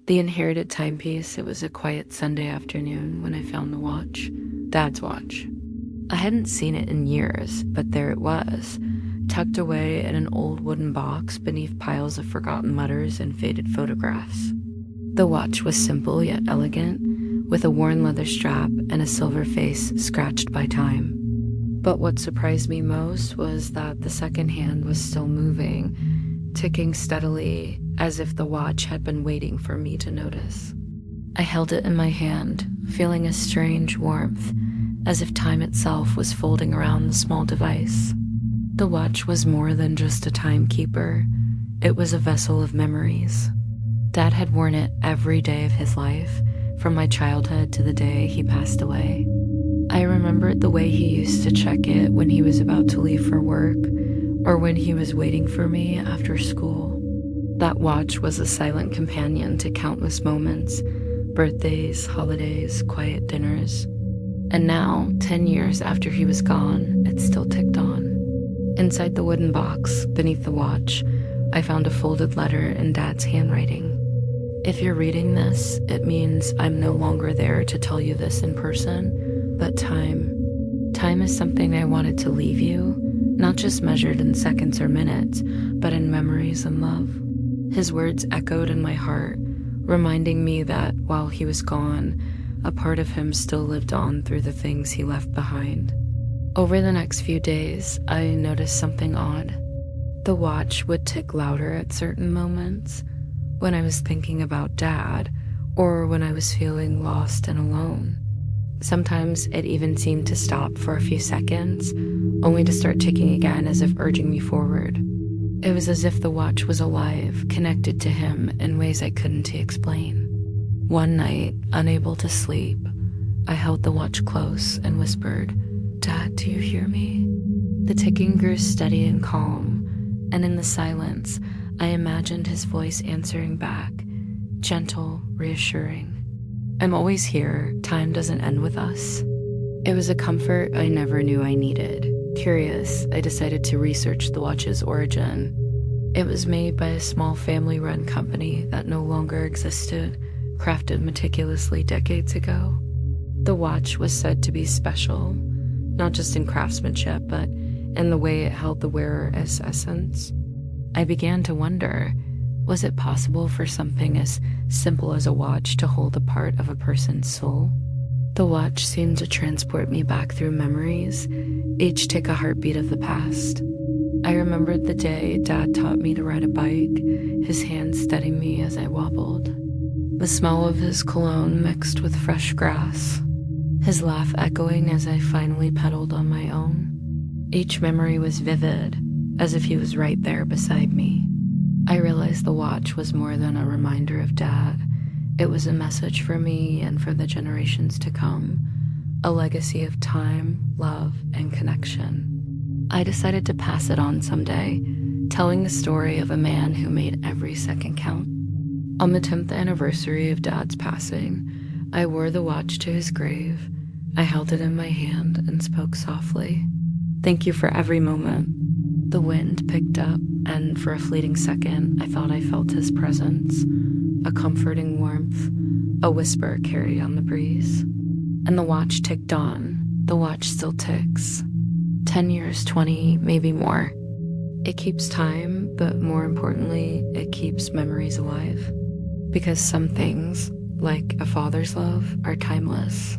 The inherited timepiece, it was a quiet Sunday afternoon when I found the watch. Dad's watch. I hadn't seen it in years, but there it was, tucked away in an old wooden box beneath piles of forgotten letters and faded photographs. The watch was simple yet elegant, with a worn leather strap and a silver face scratched by time. But what surprised me most was that the second hand was still moving, ticking steadily as if the watch had been waiting for me to notice. I held it in my hand, feeling a strange warmth, as if time itself was folding around the small device. The watch was more than just a timekeeper. It was a vessel of memories. Dad had worn it every day of his life, from my childhood to the day he passed away. I remembered the way he used to check it when he was about to leave for work, or when he was waiting for me after school. That watch was a silent companion to countless moments, birthdays, holidays, quiet dinners. And now, 10 years after he was gone, it still ticked on. Inside the wooden box, beneath the watch, I found a folded letter in Dad's handwriting. If you're reading this, it means I'm no longer there to tell you this in person, but time. Time is something I wanted to leave you, not just measured in seconds or minutes, but in memories and love. His words echoed in my heart, reminding me that while he was gone, a part of him still lived on through the things he left behind. Over the next few days, I noticed something odd. The watch would tick louder at certain moments, when I was thinking about Dad, or when I was feeling lost and alone. Sometimes it even seemed to stop for a few seconds, only to start ticking again as if urging me forward. It was as if the watch was alive, connected to him in ways I couldn't explain. One night, unable to sleep, I held the watch close and whispered, "Dad, do you hear me?" The ticking grew steady and calm, and in the silence, I imagined his voice answering back, gentle, reassuring. "I'm always here. Time doesn't end with us." It was a comfort I never knew I needed. Curious, I decided to research the watch's origin. It was made by a small family-run company that no longer existed, crafted meticulously decades ago. The watch was said to be special, not just in craftsmanship, but in the way it held the wearer as essence. I began to wonder, was it possible for something as simple as a watch to hold a part of a person's soul? The watch seemed to transport me back through memories, each tick a heartbeat of the past. I remembered the day Dad taught me to ride a bike, his hand steadying me as I wobbled. The smell of his cologne mixed with fresh grass, his laugh echoing as I finally pedaled on my own. Each memory was vivid, as if he was right there beside me. I realized the watch was more than a reminder of Dad. It was a message for me and for the generations to come, a legacy of time, love, and connection. I decided to pass it on someday, telling the story of a man who made every second count. On the 10th anniversary of Dad's passing, I wore the watch to his grave. I held it in my hand and spoke softly. "Thank you for every moment." The wind picked up, and for a fleeting second, I thought I felt his presence, a comforting warmth, a whisper carried on the breeze. And the watch ticked on. The watch still ticks. 10 years, 20, maybe more. It keeps time, but more importantly, it keeps memories alive. Because some things, like a father's love, are timeless.